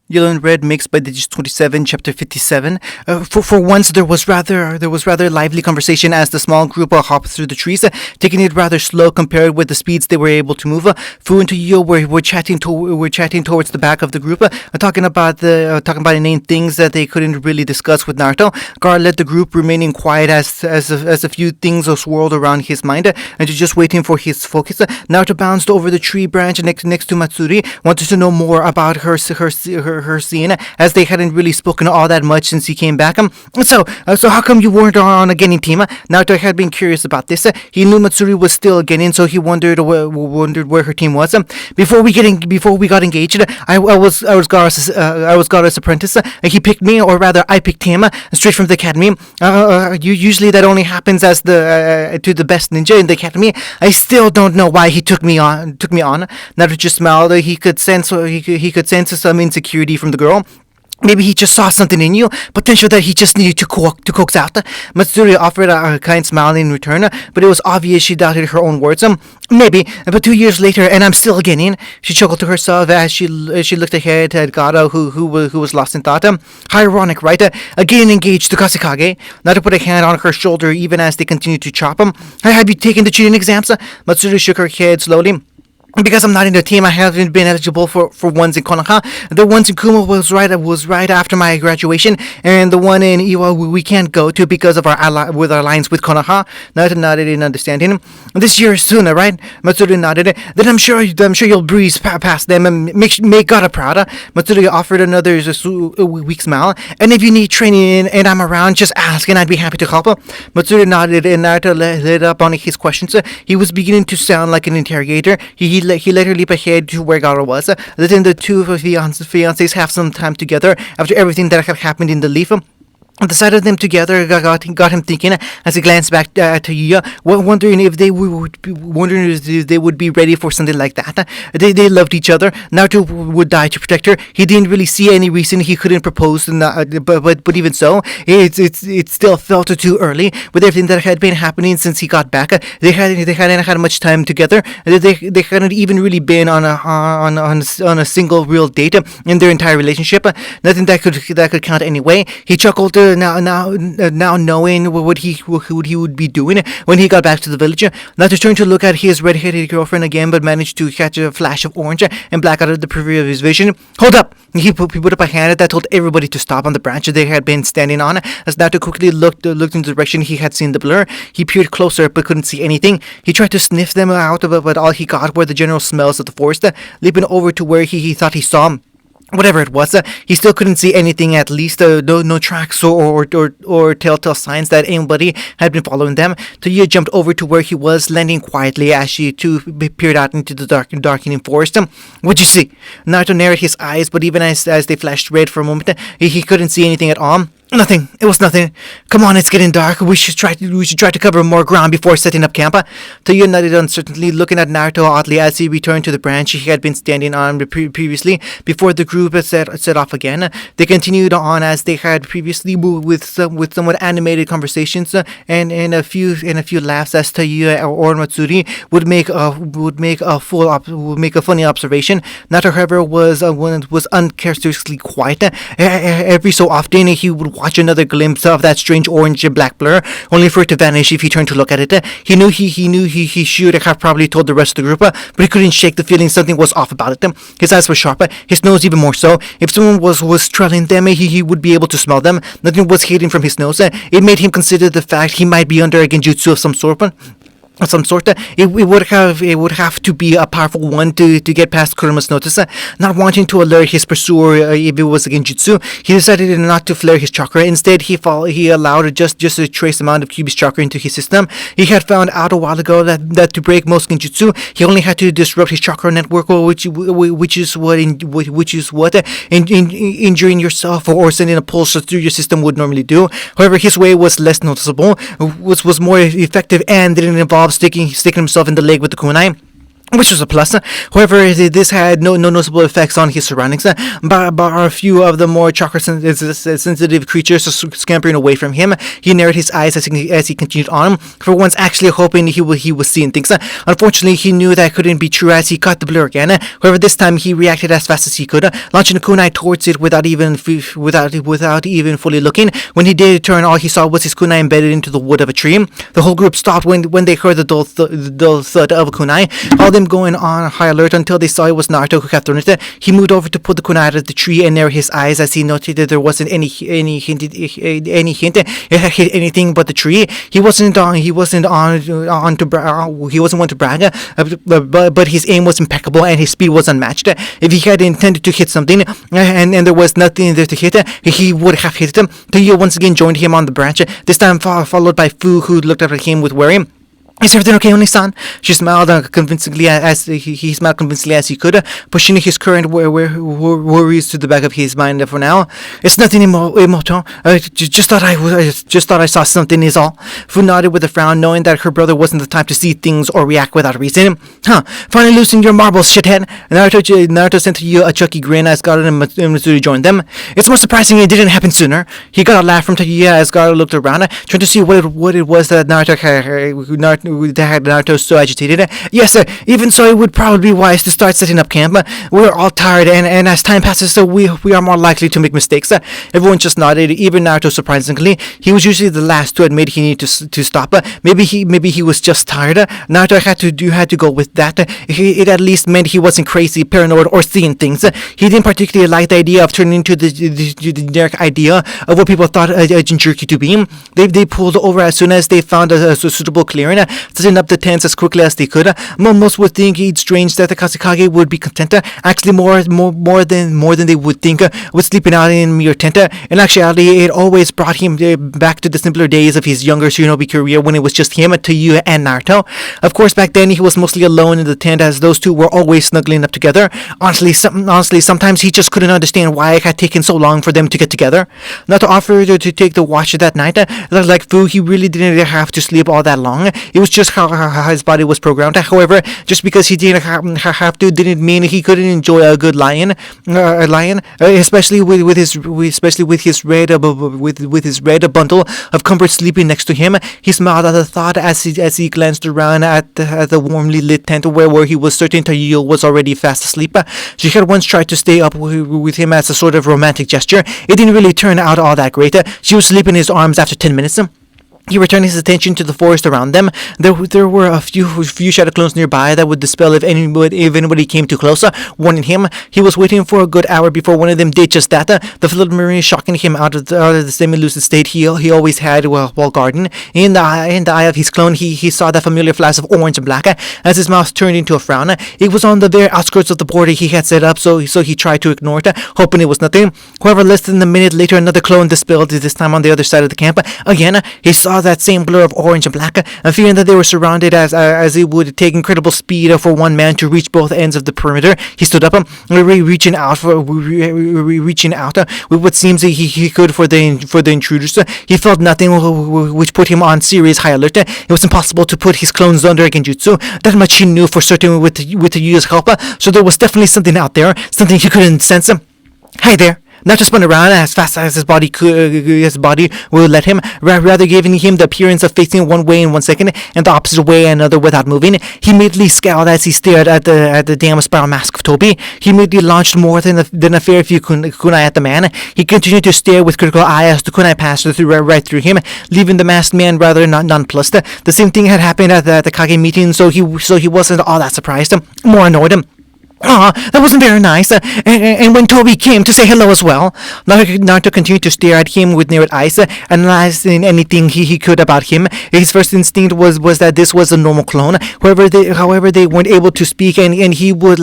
Yellow and Red mixed by Digits 27, Chapter 57. For once, there was rather lively conversation as the small group hopped through the trees, taking it rather slow compared with the speeds they were able to move. Fu and Yo were chatting towards the back of the group, talking about inane things that they couldn't really discuss with Naruto. Gar led the group, remaining quiet as a few things swirled around his mind, and just waiting for his focus. Naruto bounced over the tree branch next to Matsuri, wanted to know more about her scene, as they hadn't really spoken all that much since he came back. So how come you weren't on a Genin team? Naruto had been curious about this. He knew Matsuri was still a Genin, so he wondered where her team was. Before we got engaged, I was Gaara's apprentice. He picked me, or rather, I picked him straight from the academy. Usually that only happens as to the best ninja in the academy. I still don't know why he took me on. Naruto just smiled. He could sense some insecurity from the girl. Maybe he just saw something in you, potential that he just needed to coax out. Matsuri offered a kind smile in return, but it was obvious she doubted her own words. Maybe, but 2 years later, and I'm still getting. She chuckled to herself as she looked ahead at Gaara, who was lost in thought. How ironic, right? Again engaged to Kazekage. Naruto put a hand on her shoulder even as they continued to chop him. Have you taken the Chunin exams? Matsuri shook her head slowly. Because I'm not in the team, I haven't been eligible for ones in Konoha. The ones in Kuma was right after my graduation, and the one in Iwa we can't go to because of our alliance with Konoha. Naruto nodded in understanding. This year is sooner, right? Matsuri nodded. Then I'm sure you'll breeze past them and make God proud. Matsuri offered another weak smile. And if you need training and I'm around, just ask and I'd be happy to help. Matsuri nodded and Naruto lit up on his questions. He was beginning to sound like an interrogator. He let her leap ahead to where Gaara was, letting the two fiancés have some time together after everything that had happened in the leaf. The sight of them together got him thinking as he glanced back to Yuya, wondering if they would be ready for something like that. They loved each other. Naruto would die to protect her. He didn't really see any reason he couldn't propose, but even so, it still felt too early with everything that had been happening since he got back. They hadn't had much time together. They hadn't even really been on a single real date in their entire relationship. Nothing that could count anyway. He chuckled. Now knowing what he would be doing when he got back to the village. Naruto turned to look at his red-headed girlfriend again, but managed to catch a flash of orange and black out of the periphery of his vision. Hold up! He put up a hand that told everybody to stop on the branch they had been standing on. As Naruto quickly looked in the direction he had seen the blur, he peered closer but couldn't see anything. He tried to sniff them out, but all he got were the general smells of the forest. Leaping over to where he thought he saw whatever it was, he still couldn't see anything, at least no tracks or telltale signs that anybody had been following them. Toya jumped over to where he was, landing quietly as she too peered out into the darkening forest. What'd you see? Naruto narrowed his eyes, but even as they flashed red for a moment, he couldn't see anything at all. Nothing. It was nothing. Come on, it's getting dark. We should try to cover more ground before setting up camp. Toya nodded uncertainly, looking at Naruto oddly as he returned to the branch he had been standing on previously before the group set off again. They continued on as they had previously, with somewhat animated conversations and a few laughs as Toya or Matsuri would make a funny observation. Naruto, however, was uncharacteristically quiet. Every so often he would watch another glimpse of that strange orange and black blur, only for it to vanish if he turned to look at it. He knew he should have probably told the rest of the group, but he couldn't shake the feeling something was off about it. His eyes were sharp, his nose even more so. If someone was trailing them, he would be able to smell them. Nothing was hidden from his nose. It made him consider the fact he might be under a genjutsu of some sort. It would have to be a powerful one to get past Kuruma's notice. Not wanting to alert his pursuer if it was a genjutsu, he decided not to flare his chakra. Instead, he allowed just a trace amount of Kyuubi's chakra into his system. He had found out a while ago that to break most genjutsu, he only had to disrupt his chakra network, which is what injuring yourself or sending a pulse through your system would normally do. However, his way was less noticeable, was more effective, and didn't involve sticking himself in the leg with the kunai. which was a plus. However, this had no noticeable effects on his surroundings, but a few of the more chakra-sensitive creatures scampering away from him. He narrowed his eyes as he continued on, for once actually hoping he was seeing things. Unfortunately, he knew that couldn't be true as he caught the blur again. However, this time he reacted as fast as he could, launching a kunai towards it without even fully looking. When he did turn, all he saw was his kunai embedded into the wood of a tree. The whole group stopped when they heard the dull thud of a kunai. All them going on high alert until they saw it was Naruto who had thrown it. He moved over to pull the kunai out of the tree and narrowed his eyes as he noted that there wasn't any hint it had hit anything but the tree. He wasn't one to brag, but his aim was impeccable and his speed was unmatched. If he had intended to hit something and there was nothing there to hit, he would have hit it. Taiyo once again joined him on the branch, this time followed by Fu, who looked up at him with worry. "Is everything okay, Oni-san?" She smiled convincingly as he smiled convincingly as he could, pushing his current worries to the back of his mind for now. "It's nothing, Imoto. Just thought I saw something is all." Fu nodded with a frown, knowing that her brother wasn't the type to see things or react without reason. "Huh, finally loosened your marbles, shithead." Naruto sent you a chucky grin as Gaara and Mitsuri joined them. "It's more surprising it didn't happen sooner." He got a laugh from Takuya as Gaara looked around, trying to see what it was that had Naruto so agitated. "Yes, sir. Even so, it would probably be wise to start setting up camp. We're all tired, and as time passes, so we are more likely to make mistakes." Everyone just nodded, even Naruto, surprisingly. He was usually the last to admit he needed to stop. Maybe he was just tired. Naruto had to go with that. It at least meant he wasn't crazy, paranoid, or seeing things. He didn't particularly like the idea of turning into the generic idea of what people thought a Jinchuriki to be. They pulled over as soon as they found a suitable clearing, setting up the tents as quickly as they could. Most would think it's strange that the Kazekage would be content, actually more than they would think, with sleeping out in a mere tent. In actuality, it always brought him back to the simpler days of his younger shinobi career when it was just him, Taiyo, and Naruto. Of course, back then he was mostly alone in the tent, as those two were always snuggling up together. Honestly, sometimes he just couldn't understand why it had taken so long for them to get together. Not to offer to take the watch that night, like Fu, he really didn't have to sleep all that long. It was just how his body was programmed. However, just because he didn't have to, didn't mean he couldn't enjoy a good lion, especially with his red bundle of comfort sleeping next to him. He smiled at the thought as he glanced around at the warmly lit tent where he was certain Taiyo was already fast asleep. She had once tried to stay up with him as a sort of romantic gesture. It didn't really turn out all that great. She was asleep in his arms after 10 minutes. He returned his attention to the forest around them. There were a few shadow clones nearby that would dispel if anybody came too close, warning him. He was waiting for a good hour before one of them did just that. The little marine shocking him out of the semi-lucid state he always had while guarding. In the eye of his clone, he saw that familiar flash of orange and black as his mouth turned into a frown. It was on the very outskirts of the border he had set up, so he tried to ignore it, hoping it was nothing. However, less than a minute later, another clone dispelled, this time on the other side of the camp. Again, he saw that same blur of orange and black, and fearing that they were surrounded as it would take incredible speed for one man to reach both ends of the perimeter, he stood up, reaching out with what seems he could for the intruders. He felt nothing, which put him on serious high alert. It was impossible to put his clones under a genjutsu. That much he knew for certain with the Yu's help. So there was definitely something out there, something he couldn't sense. "Hey there." Not just spun around as fast as his body would let him, rather giving him the appearance of facing one way in 1 second and the opposite way another without moving. He immediately scowled as he stared at the damn spiral mask of Toby. He immediately launched more than a fair few kunai at the man. He continued to stare with critical eye as the kunai passed right through him, leaving the masked man rather nonplussed. The same thing had happened at the Kage meeting, so he wasn't all that surprised, more annoyed. That wasn't very nice. And when Toby came to say hello as well, Naruto continued to stare at him with narrowed eyes, analyzing anything he could about him. His first instinct was that this was a normal clone. However, they weren't able to speak, and he could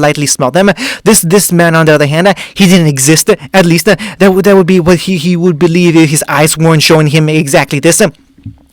lightly smell them. This man, on the other hand, he didn't exist. At least that would be what he would believe if his eyes weren't showing him exactly this.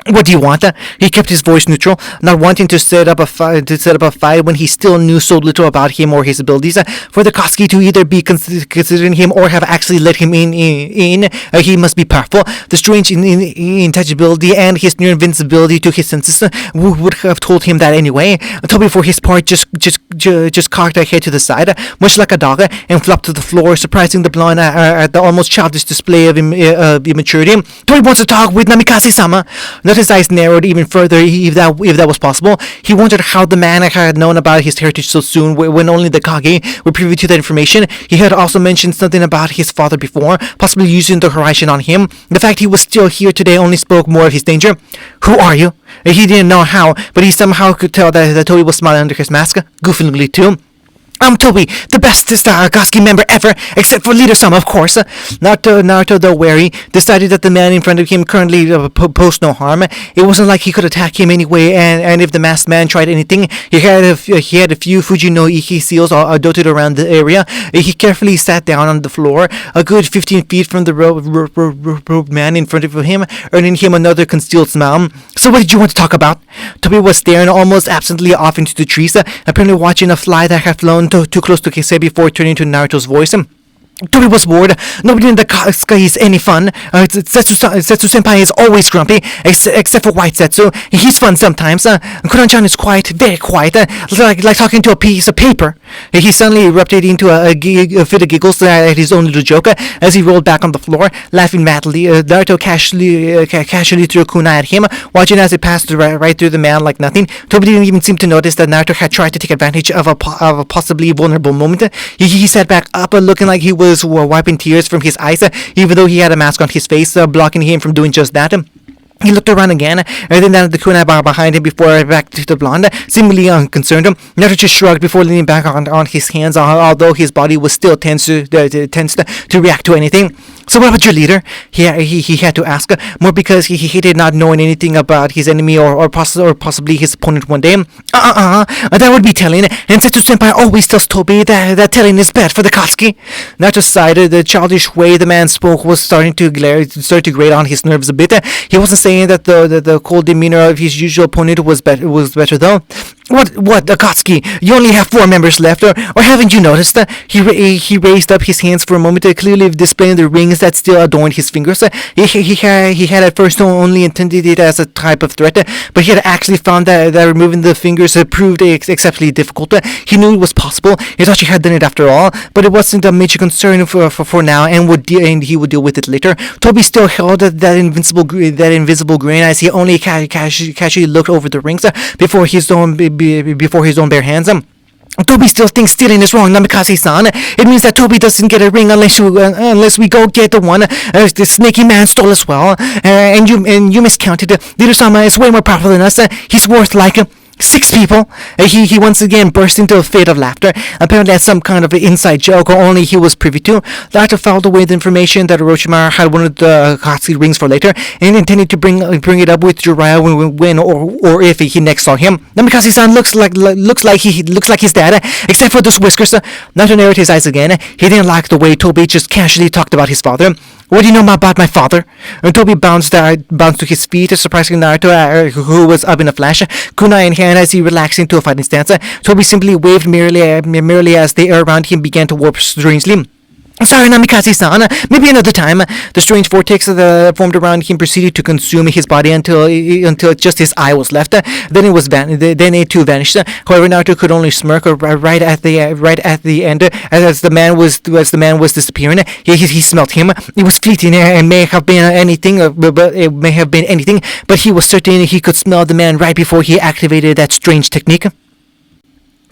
What do you want? He kept his voice neutral, not wanting to set up a fight when he still knew so little about him or his abilities. For the Koski to either be considering him or have actually let him in, he must be powerful. The strange intangibility and his near invincibility to his senses would have told him that anyway. Toby, for his part, just cocked her head to the side, much like a dog, and flopped to the floor, surprising the blonde at the almost childish display of immaturity. Toby wants to talk with Namikaze-sama. Not his eyes narrowed even further, if that was possible. He wondered how the man had known about his heritage so soon, when only the Kage were privy to that information. He had also mentioned something about his father before, possibly using the Horizon on him. The fact he was still here today only spoke more of his danger. Who are you? He didn't know how, but he somehow could tell that Toby was smiling under his mask, goofingly too. I'm Toby, the bestest Akatsuki member ever, except for Leader-sama, of course. Naruto, though wary, decided that the man in front of him currently posed no harm. It wasn't like he could attack him anyway, and if the masked man tried anything, he had a few Fuji no Iki seals dotted around the area. He carefully sat down on the floor, a good 15 feet from the robed man in front of him, earning him another concealed smile. So what did you want to talk about? Toby was staring almost absently off into the trees, apparently watching a fly that had flown too close to Kisei before turning to Naruto's voice. Toby was bored. Nobody in the sky is any fun. Setsu-senpai is always grumpy, except for White Setsu. He's fun sometimes. Kuran-chan is quiet, very quiet, like talking to a piece of paper. He suddenly erupted into a fit of giggles at his own little joke as he rolled back on the floor, laughing madly. Naruto casually threw a kunai at him, watching as it passed right through the man like nothing. Toby didn't even seem to notice that Naruto had tried to take advantage of a possibly vulnerable moment. He sat back up, looking like he was wiping tears from his eyes, even though he had a mask on his face, blocking him from doing just that. He looked around again, and then down at the kunai bar behind him before back to the blonde, seemingly unconcerned. Naruto just shrugged before leaning back on his hands, although his body was still tense to react to anything. So what about your leader? He had to ask, more because he hated not knowing anything about his enemy or possibly his opponent one day. That would be telling, and Setsu-senpai always tells Toby that telling is bad for the Katsuki. Naruto sighed. The childish way the man spoke was starting to grate on his nerves a bit. He wasn't saying that the cold demeanor of his usual opponent was better though. What, Akatsuki? You only have 4 members left, or haven't you noticed? He raised up his hands for a moment, clearly displaying the rings that still adorned his fingers. He had at first only intended it as a type of threat, but he had actually found that removing the fingers proved exceptionally difficult. He knew it was possible. He thought he had done it after all, but it wasn't a major concern for now, and he would deal with it later. Toby still held that invisible grin as he only casually looked over the rings before his own bare hands. Toby still thinks stealing is wrong, Namikaze-san. It means that Toby doesn't get a ring unless we go get the one the snaky man stole as well. And you miscounted. Leader-sama is way more powerful than us. He's worth like 6 people. He once again burst into a fit of laughter, apparently at some kind of an inside joke, or only he was privy to. Naruto filed away the information that Orochimaru had one of the Katsuki rings for later, and intended to bring it up with Jiraiya when or if he next saw him. Namikaze-san looks like his dad, except for those whiskers. Naruto narrowed his eyes again. He didn't like the way Toby just casually talked about his father. What do you know about my father? And Toby bounced to his feet, surprising Naruto, who was up in a flash, kunai in hand as he relaxed into a fighting stance. Toby simply waved merely as the air around him began to warp strangely. Sorry, Namikaze-san. Maybe another time. The strange vortex that formed around him proceeded to consume his body until just his eye was left. Then it too vanished. However, Naruto could only smirk right at the end as the man was disappearing. He smelt him. It was fleeting and may have been anything, but he was certain he could smell the man right before he activated that strange technique.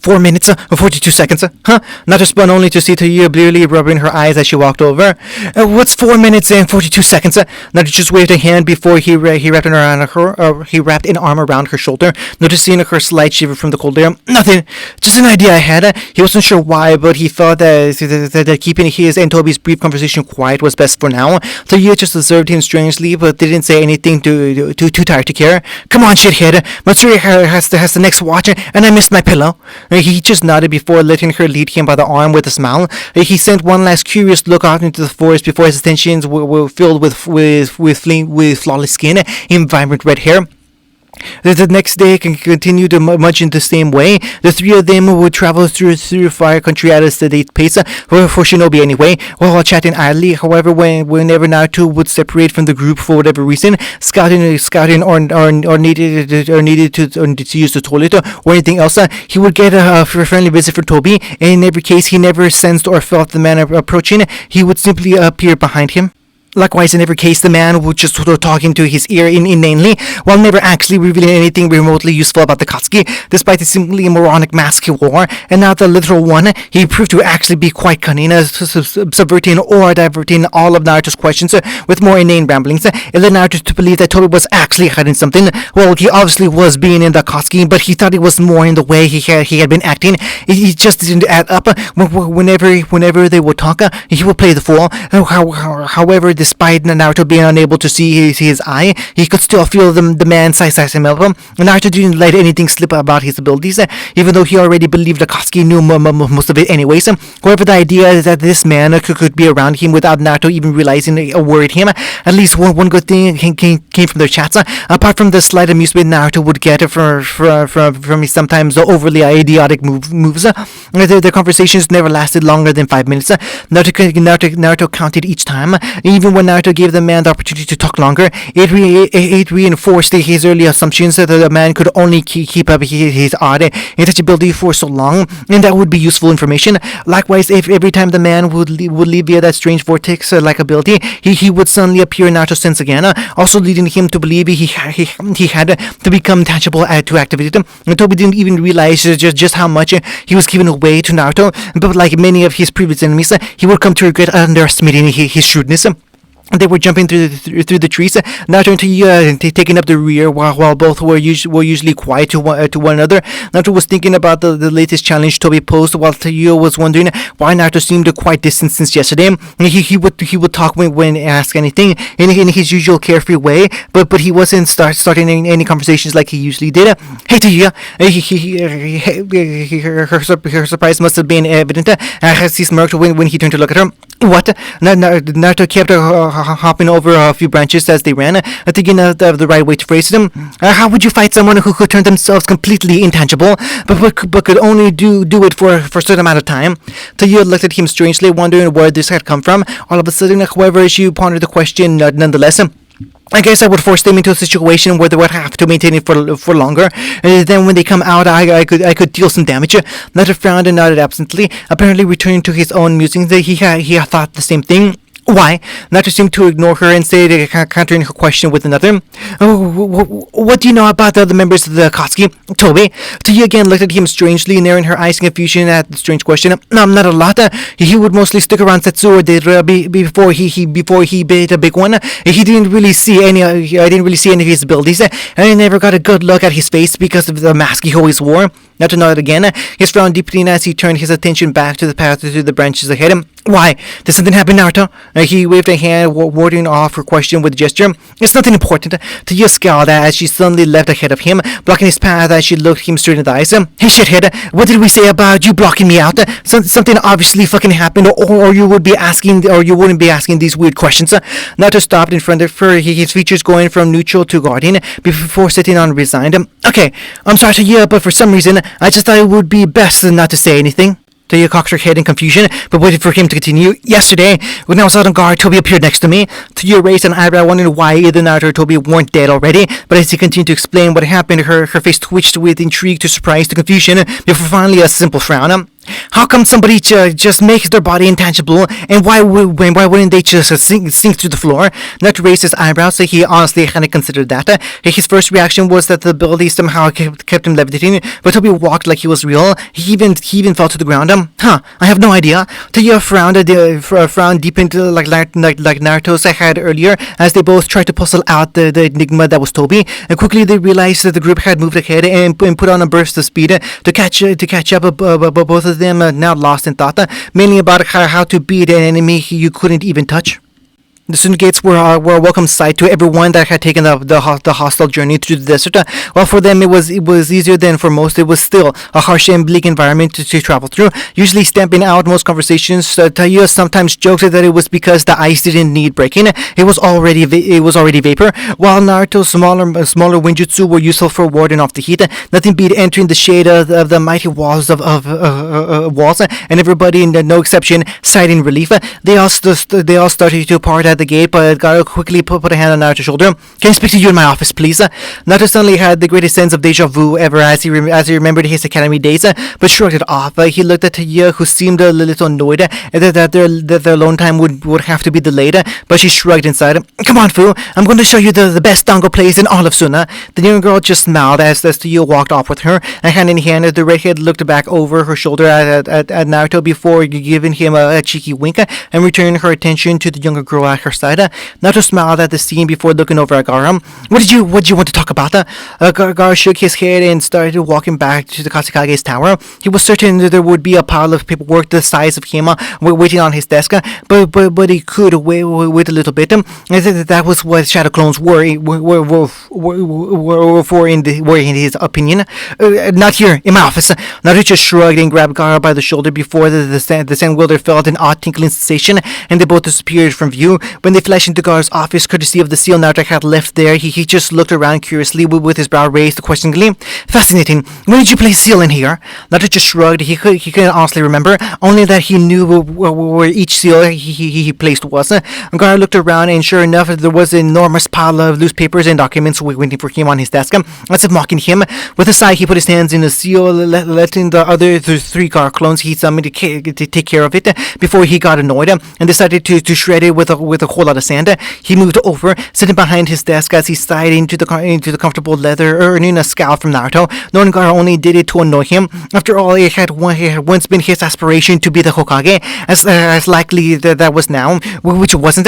4 minutes, 42 seconds, huh? Naruto spun only to see Toya blearily rubbing her eyes as she walked over. What's 4 minutes and 42 seconds? Naruto just waved a hand before he wrapped an arm around her shoulder, noticing her slight shiver from the cold air. Nothing, just an idea I had. He wasn't sure why, but he thought that keeping his and Toby's brief conversation quiet was best for now. Toya just observed him strangely, but didn't say anything too tired to care. Come on, shithead. Matsuri has the next watch, and I missed my pillow. He just nodded before letting her lead him by the arm with a smile. He sent one last curious look out into the forest before his attentions were filled with flawless skin and vibrant red hair. The next day continued much in the same way. The three of them would travel through Fire Country at a steady pace, for Shinobi anyway, while chatting idly. However, whenever Naruto would separate from the group for whatever reason, scouting or needed to use the toilet or anything else, he would get a friendly visit from Toby. And in every case, he never sensed or felt the man approaching. He would simply appear behind him. Likewise, in every case, the man would just talk into his ear inanely, while never actually revealing anything remotely useful about the Katsuki, despite the seemingly moronic mask he wore. And now the literal one, he proved to actually be quite cunning, subverting or diverting all of Naruto's questions with more inane ramblings. It led Naruto to believe that Tobi was actually hiding something. Well, he obviously was being in the Katsuki, but he thought it was more in the way he had been acting. It just didn't add up. Whenever they would talk, he would play the fool. However, despite Naruto being unable to see his eye, he could still feel the man size him up. Naruto didn't let anything slip about his abilities, even though he already believed Akatsuki knew most of it anyways. However, the idea that this man could be around him without Naruto even realizing it worried him. At least one good thing came from their chats, apart from the slight amusement Naruto would get from his sometimes overly idiotic moves. Their conversations never lasted longer than 5 minutes. Naruto counted each time. Even when Naruto gave the man the opportunity to talk longer, it reinforced his early assumptions that the man could only keep up his odd intouchability for so long, and that would be useful information. Likewise, if every time the man would leave via that strange vortex-like ability, he would suddenly appear in Naruto's sense again, also leading him to believe he had to become tangible to activate it. And Tobi didn't even realize just how much he was giving away to Naruto, but like many of his previous enemies, he would come to regret underestimating his shrewdness. They were jumping through the trees, Naruto and taking up the rear, while both were usually quiet to one another. Naruto was thinking about the latest challenge Tobi posed, while Taiyo was wondering why Naruto seemed quite distant since yesterday. He would talk when asked anything in his usual carefree way, but he wasn't starting any conversations like he usually did. Hey Taiyo, her surprise must have been evident as he smirked when he turned to look at her. What? Naruto kept hopping over a few branches as they ran, thinking of the right way to phrase them. How would you fight someone who could turn themselves completely intangible, but could only do it for a certain amount of time? Taiyo looked at him strangely, wondering where this had come from. All of a sudden, however, she pondered the question nonetheless. I guess I would force them into a situation where they would have to maintain it for longer. Then when they come out, I could deal some damage. Naruto frowned and nodded absently, apparently returning to his own musings. He had thought the same thing. Why? Naruto seemed to ignore her and said, countering her question with another. What do you know about the other members of the Akatsuki? Tobi? Taiyo again looked at him strangely, narrowing her eyes in confusion at the strange question. Not a lot. He would mostly stick around Setsu or Deidara before he bit a big one. I didn't really see any of his abilities, and I never got a good look at his face because of the mask he always wore. Naruto nodded again, his frown deepening as he turned his attention back to the path through the branches ahead. Why? Did something happen, Naruto? He waved a hand, warding off her question with a gesture. It's nothing important. Taiyo scowled as she suddenly left ahead of him, blocking his path as she looked him straight in the eyes. Hey shithead, what did we say about you blocking me out? Something obviously fucking happened, or you wouldn't be asking these weird questions. Naruto stopped in front of her, his features going from neutral to guarding, before sitting on resigned. Okay, I'm sorry Taiyo, but for some reason, I just thought it would be best not to say anything. Taiyo cocked her head in confusion, but waited for him to continue. Yesterday, when I was out on guard, Tobi appeared next to me. Taiyo raised an eyebrow, wondering why either Naruto or Tobi weren't dead already, but as he continued to explain what happened, her face twitched with intrigue to surprise to confusion, before finally a simple frown. How come somebody just makes their body intangible, and why wouldn't they just sink through the floor? Naruto raised his eyebrows, so he honestly hadn't considered that. His first reaction was that the ability somehow kept him levitating, but Tobi walked like he was real. He even fell to the ground. I have no idea. Taiyo frowned deep into like Naruto's had earlier, as they both tried to puzzle out the enigma that was Tobi. And quickly they realized that the group had moved ahead and put on a burst of speed to catch up. Both of them now lost in thought, mainly about how to beat an enemy you couldn't even touch. The student gates were a welcome sight to everyone that had taken the hostile journey through the desert. While for them it was easier than for most, it was still a harsh and bleak environment to travel through. Usually stamping out most conversations, Taiyo sometimes joked that it was because the ice didn't need breaking. It was already vapor. While Naruto's smaller Winjutsu were useful for warding off the heat, nothing beat entering the shade of the mighty walls of walls, and everybody, no exception, sighed in relief. They all started to part at the gate, but Gaara quickly put a hand on Naruto's shoulder. Can I speak to you in my office, please? Naruto suddenly had the greatest sense of deja vu ever as he remembered his academy days, but shrugged it off. He looked at Taiyo, who seemed a little annoyed that their alone time would have to be delayed, but she shrugged inside. Come on, Fu, I'm going to show you the best dango place in all of Suna. The young girl just smiled as Taiyo walked off with her, and hand in hand, the redhead looked back over her shoulder at Naruto before giving him a cheeky wink and returning her attention to the younger girl at her side. Naruto smiled at the scene before looking over at Gaara. What did you want to talk about? Gaara shook his head and started walking back to the Kasukage's tower. He was certain that there would be a pile of paperwork the size of him waiting on his desk, but he could wait a little bit. That was what shadow clones were for in his opinion. Not here, in my office. Naruto shrugged and grabbed Gaara by the shoulder before the sand wielder felt an odd tinkling sensation, and they both disappeared from view. When they flashed into Gaara's office, courtesy of the seal Naruto had left there, he just looked around curiously with his brow raised questioningly. Fascinating. When did you place seal in here? Naruto just shrugged. He couldn't honestly remember, only that he knew where each seal he placed was. Gaara looked around, and sure enough, there was an enormous pile of loose papers and documents waiting for him on his desk. As if mocking him, with a sigh, he put his hands in the seal, letting the other three Gaara clones he summoned to take care of it before he got annoyed and decided to shred it with a whole lot of sand. He moved over, sitting behind his desk as he sighed into the comfortable leather, earning a scowl from Naruto, knowing Gaara only did it to annoy him. After all, it had once been his aspiration to be the Hokage, as likely that was now, which it wasn't.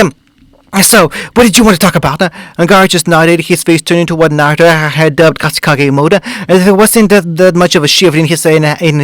So, what did you want to talk about? Gaara just nodded, his face turning to what Naruto had dubbed Kasuga mode. There wasn't that much of a shift in his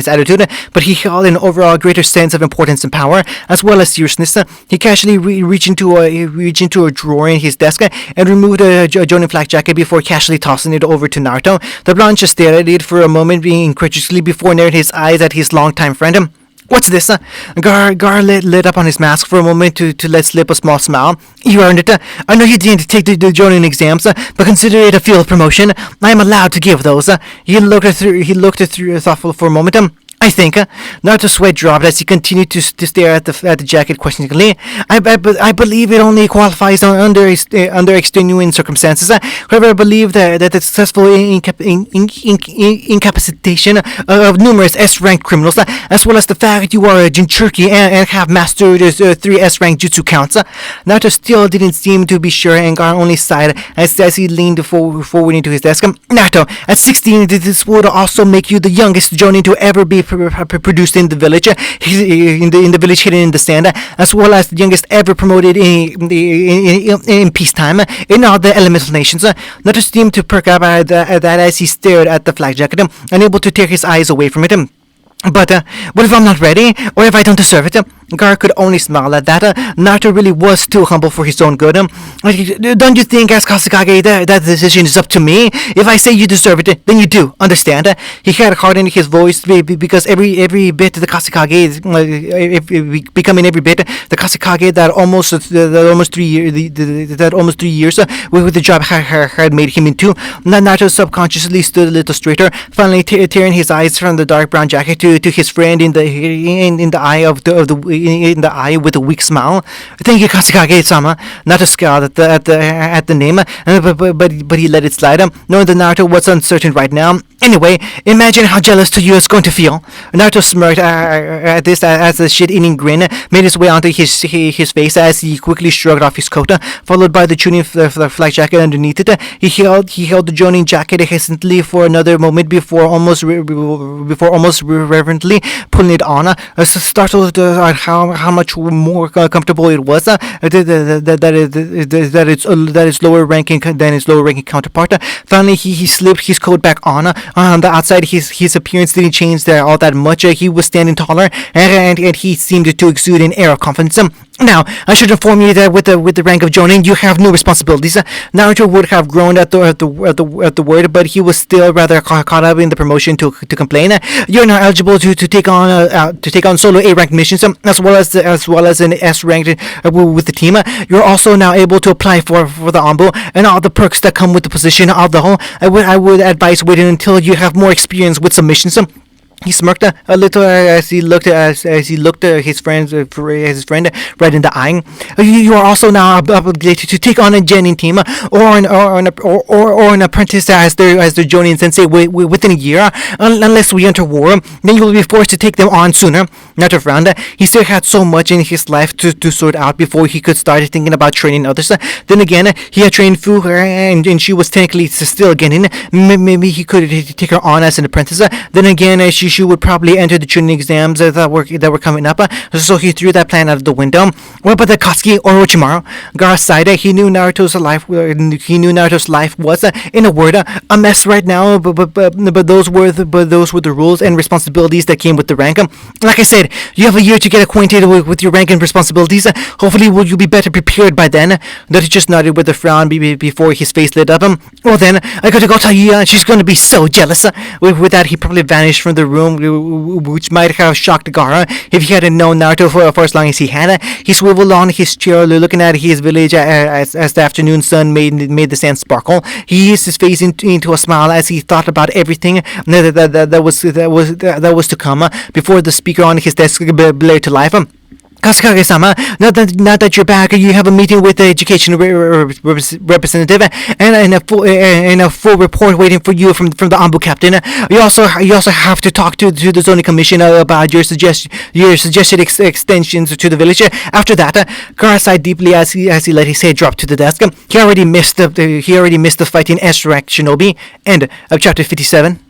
attitude, but he held an overall greater sense of importance and power, as well as seriousness. He casually reached into a drawer in his desk and removed a Jonin flak jacket before casually tossing it over to Naruto. The blonde just stared at it for a moment, being incredulously before narrowing his eyes at his longtime friend. What's this? Gaara lit up on his mask for a moment to let slip a small smile. You earned it. I know you didn't take the Jonin exams, but consider it a field promotion. I am allowed to give those. He looked through thoughtful for a moment. I think. Naruto's sweat dropped as he continued to stare at the jacket questioningly. I believe it only qualifies under extenuating circumstances. However, I believe that the successful incapacitation of numerous S-ranked criminals, as well as the fact you are a Jinchuriki and have mastered 3 S-ranked jutsu counts. Naruto still didn't seem to be sure, and Gaara only sighed as he leaned forward into his desk. Naruto, at 16, this would also make you the youngest Jonin to ever be produced in the village, in the village hidden in the sand, as well as the youngest ever promoted in peacetime in all the elemental nations. Naruto seemed to perk up at that as he stared at the flak jacket, unable to tear his eyes away from it. But, what if I'm not ready? Or if I don't deserve it? Gaara could only smile at that. Naruto really was too humble for his own good. Don't you think, as Kasuga, that decision is up to me? If I say you deserve it, then you do. Understand? He had heart in his voice because every bit the Kasuga is becoming every bit the Kasuga that almost 3 years with the job had made him into. Naruto subconsciously stood a little straighter, finally tearing his eyes from the dark brown jacket to his friend in the eye with a weak smile. Thank you, Kasuga-sama. Naruto scowled at the name, but he let it slide, knowing that Naruto was uncertain right now. Anyway, imagine how jealous Taiyo is going to feel. Naruto smirked at this as a shit-eating grin made its way onto his face as he quickly shrugged off his coat, followed by the tuning flak jacket underneath it. He held the Jonin jacket hesitantly for another moment before almost reverently pulling it on, startled at how much more comfortable it was that its lower ranking than its lower ranking counterpart. Finally, he slipped his coat back on, On the outside, his appearance didn't change all that much. He was standing taller, and he seemed to exude an air of confidence. Now, I should inform you that with the rank of Jonin, you have new responsibilities. Naruto would have groaned at the word, but he was still rather caught up in the promotion to complain. You're now eligible to take on solo A ranked missions, as well as an S ranked with the team. You're also now able to apply for the Ambo and all the perks that come with the position. Although I would advise waiting until you have more experience with submissions. He smirked a little as he looked at his friend right in the eye. You are also now obligated to take on a genin team or an apprentice as their Jonin sensei within a year. Unless we enter war, then you will be forced to take them on sooner. Naruto frowned. He still had so much in his life to sort out before he could start thinking about training others. Then again, he had trained Fu, and she was technically still a genin. Maybe he could take her on as an apprentice. Then again, she would probably enter the training exams that were coming up. So he threw that plan out of the window. What about the Katsuki or Orochimaru? Gaara sighed. He knew Naruto's life was, in a word, a mess right now. But those were the rules and responsibilities that came with the rank. Like I said, you have a year to get acquainted with your rank and responsibilities. Hopefully, you'll be better prepared by then. Naruto just nodded with a frown before his face lit up. Well then, I gotta go tell Yuya. She's gonna be so jealous. With that, he probably vanished from the room, which might have shocked Gaara if he hadn't known Naruto for as long as he had. He swiveled on his chair, looking at his village as the afternoon sun made the sand sparkle. He eased his face into a smile as he thought about everything that was to come before the speaker on his desk blared to life. Kasukage-sama, now that you're back, you have a meeting with the education representative and a full report waiting for you from the Ambu captain. You also have to talk to the zoning commission about your suggested extensions to the village. After that, Gaara sighed deeply as he let his head drop to the desk. He already missed the fight in S rank Shinobi. End of chapter 57.